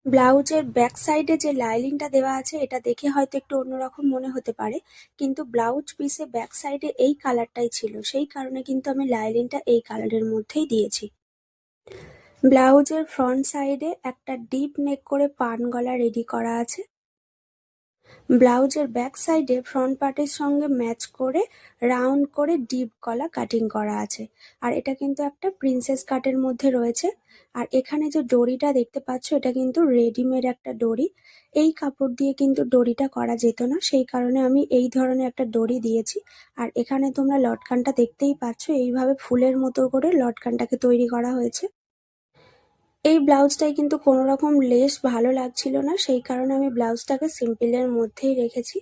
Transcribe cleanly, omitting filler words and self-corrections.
ব্লাউজের ব্যাক সাইডে যে লাইনিংটা দেওয়া আছে এটা দেখে হয়তো একটু অন্যরকম মনে হতে পারে, কিন্তু ব্লাউজ পিসে ব্যাক সাইডে এই কালারটাই ছিল, সেই কারণে কিন্তু আমি লাইনিংটা এই কালারের মধ্যেই দিয়েছি। ব্লাউজের ফ্রন্ট সাইডে একটা ডিপ নেক করে পান গলা রেডি করা আছে। ব্লাউজের ব্যাক সাইডে ফ্রন্ট পার্টের সঙ্গে ম্যাচ করে রাউন্ড করে ডিপ গলা কাটিং করা আছে। আর এটা কিন্তু একটা প্রিন্সেস কাটের মধ্যে রয়েছে। আর এখানে যে দড়িটা দেখতে পাচ্ছ এটা কিন্তু রেডিমেড একটা দড়ি। এই কাপড় দিয়ে কিন্তু দড়িটা করা যেত না, সেই কারণে আমি এই ধরনের একটা দড়ি দিয়েছি। আর এখানে তোমরা লটকানটা দেখতেই পাচ্ছ, এইভাবে ফুলের মতো করে লটকানটাকে তৈরি করা হয়েছে। এই ব্লাউজটায় কিন্তু কোনো রকম লেস ভালো লাগছিল না, সেই কারণে আমি ব্লাউজটাকে সিম্পলের মধ্যেই রেখেছি।